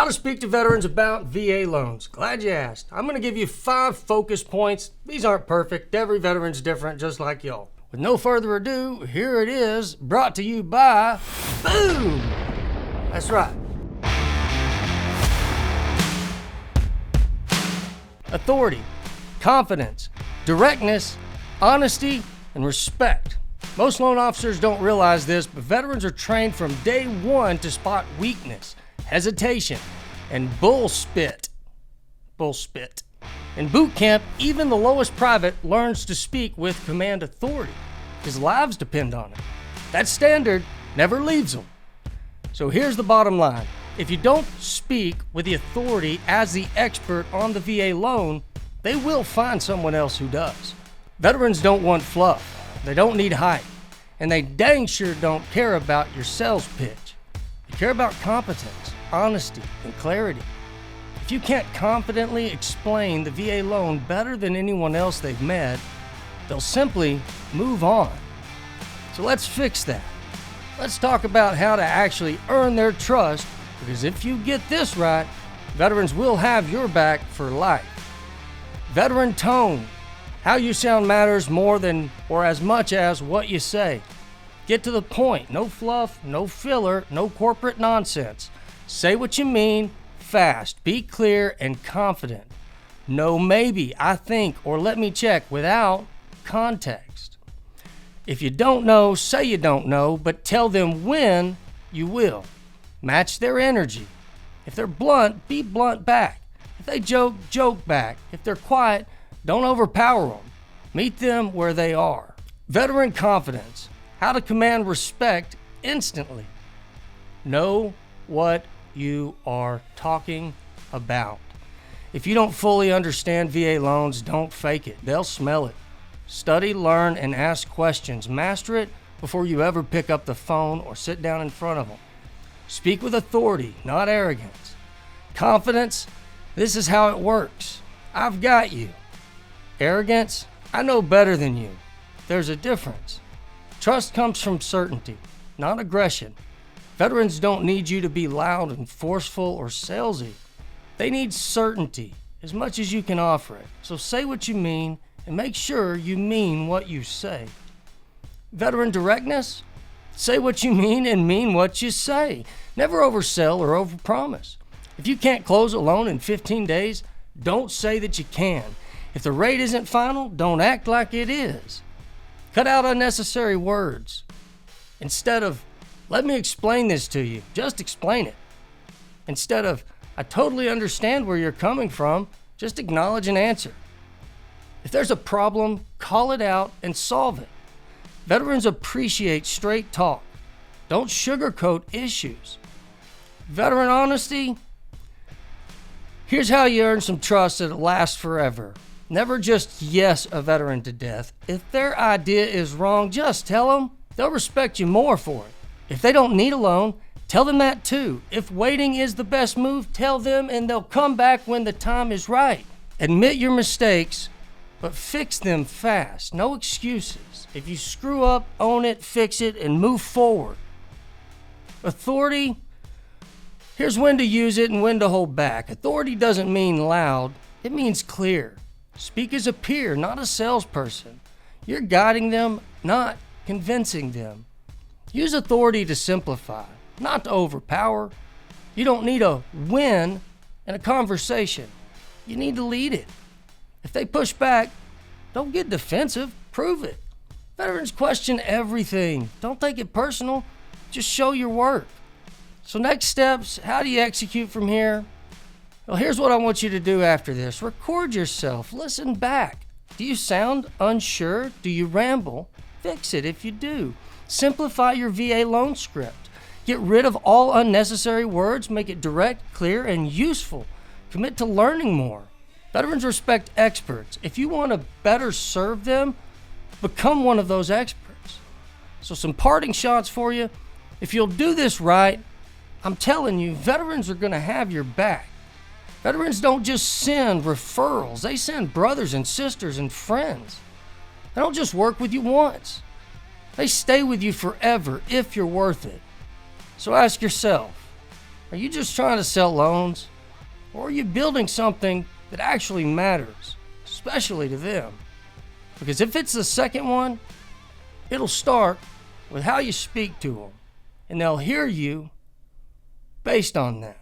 How to speak to veterans about VA loans. Glad you asked. I'm going to give you 5 focus points. These aren't perfect. Every veteran's different, just like y'all. With no further ado, here it is, brought to you by Boom! That's right. Authority, confidence, directness, honesty, and respect. Most loan officers don't realize this, but veterans are trained from day one to spot weakness, hesitation, and bullspit. In boot camp, even the lowest private learns to speak with command authority, because lives depend on it. That standard never leaves them. So here's the bottom line. If you don't speak with the authority as the expert on the VA loan, they will find someone else who does. Veterans don't want fluff. They don't need hype. And they dang sure don't care about your sales pitch. They care about competence, honesty, and clarity. If you can't confidently explain the VA loan better than anyone else they've met, they'll simply move on. So let's fix that. Let's talk about how to actually earn their trust, because if you get this right, veterans will have your back for life. Veteran tone. How you sound matters more than or as much as what you say. Get to the point. No fluff, no filler, no corporate nonsense. Say what you mean, fast. Be clear and confident. No maybe, I think, or let me check without context. If you don't know, say you don't know, but tell them when you will. Match their energy. If they're blunt, be blunt back. If they joke, joke back. If they're quiet, don't overpower them. Meet them where they are. Veteran confidence. How to command respect instantly. Know what you are talking about. If you don't fully understand VA loans, don't fake it. They'll smell it. Study, learn, and ask questions. Master it before you ever pick up the phone or sit down in front of them. Speak with authority, not arrogance. Confidence. This is how it works. I've got you. Arrogance, I know better than you. There's a difference. Trust comes from certainty, not aggression. Veterans don't need you to be loud and forceful or salesy. They need certainty as much as you can offer it. So say what you mean and make sure you mean what you say. Veteran directness, say what you mean and mean what you say. Never oversell or overpromise. If you can't close a loan in 15 days, don't say that you can. If the rate isn't final, don't act like it is. Cut out unnecessary words. Instead of, let me explain this to you, just explain it. Instead of, I totally understand where you're coming from, just acknowledge and answer. If there's a problem, call it out and solve it. Veterans appreciate straight talk. Don't sugarcoat issues. Veteran honesty. Here's how you earn some trust that'll last forever. Never just yes a veteran to death. If their idea is wrong, just tell them. They'll respect you more for it. If they don't need a loan, tell them that too. If waiting is the best move, tell them and they'll come back when the time is right. Admit your mistakes, but fix them fast. No excuses. If you screw up, own it, fix it, and move forward. Authority. Here's when to use it and when to hold back. Authority doesn't mean loud. It means clear. Speak as a peer, not a salesperson. You're guiding them, not convincing them. Use authority to simplify, not to overpower. You don't need a win in a conversation. You need to lead it. If they push back, don't get defensive. Prove it. Veterans question everything. Don't take it personal. Just show your work. So next steps, how do you execute from here? Well, here's what I want you to do after this. Record yourself. Listen back. Do you sound unsure? Do you ramble? Fix it if you do. Simplify your VA loan script. Get rid of all unnecessary words. Make it direct, clear, and useful. Commit to learning more. Veterans respect experts. If you want to better serve them, become one of those experts. So some parting shots for you. If you'll do this right, I'm telling you, veterans are going to have your back. Veterans don't just send referrals. They send brothers and sisters and friends. They don't just work with you once. They stay with you forever if you're worth it. So ask yourself, Are you just trying to sell loans? Or are you building something that actually matters, especially to them? Because if it's the second one, it'll start with how you speak to them, and they'll hear you based on that.